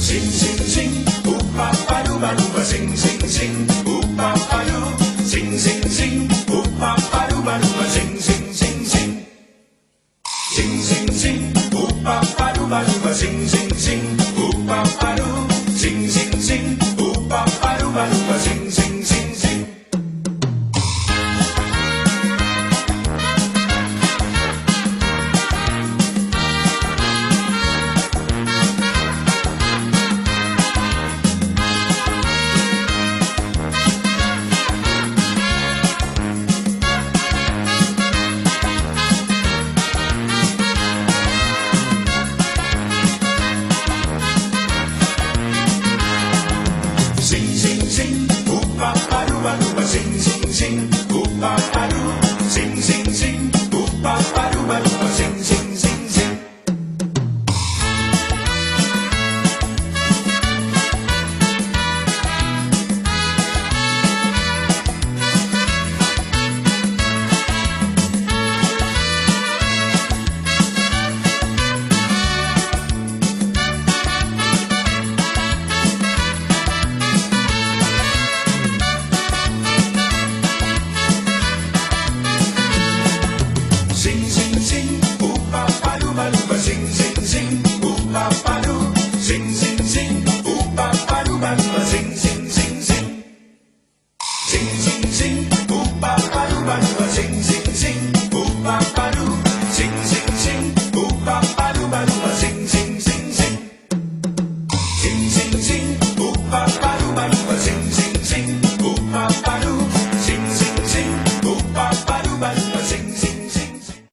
Sing, sing, sing, oop-a-ba-doo-ba-doo-ba, sing, sing, sing, oop-a-ba-doo. Sing, sing, sing, oop-a-ba-doo-ba-doo-ba, sing, sing, sing, sing. Sing, sing, sing, oop-a-ba-doo-ba-doo-ba, sing, sing, sing, oop-a-ba-doo. Sing, sing, sing, oop-a-ba-doo-ba-doo-ba, sing, sing, sing, sing. Sing, sing, sing, oop-a-ba-doo-ba-doo-ba, sing, sing, sing, oop-a-ba-doo.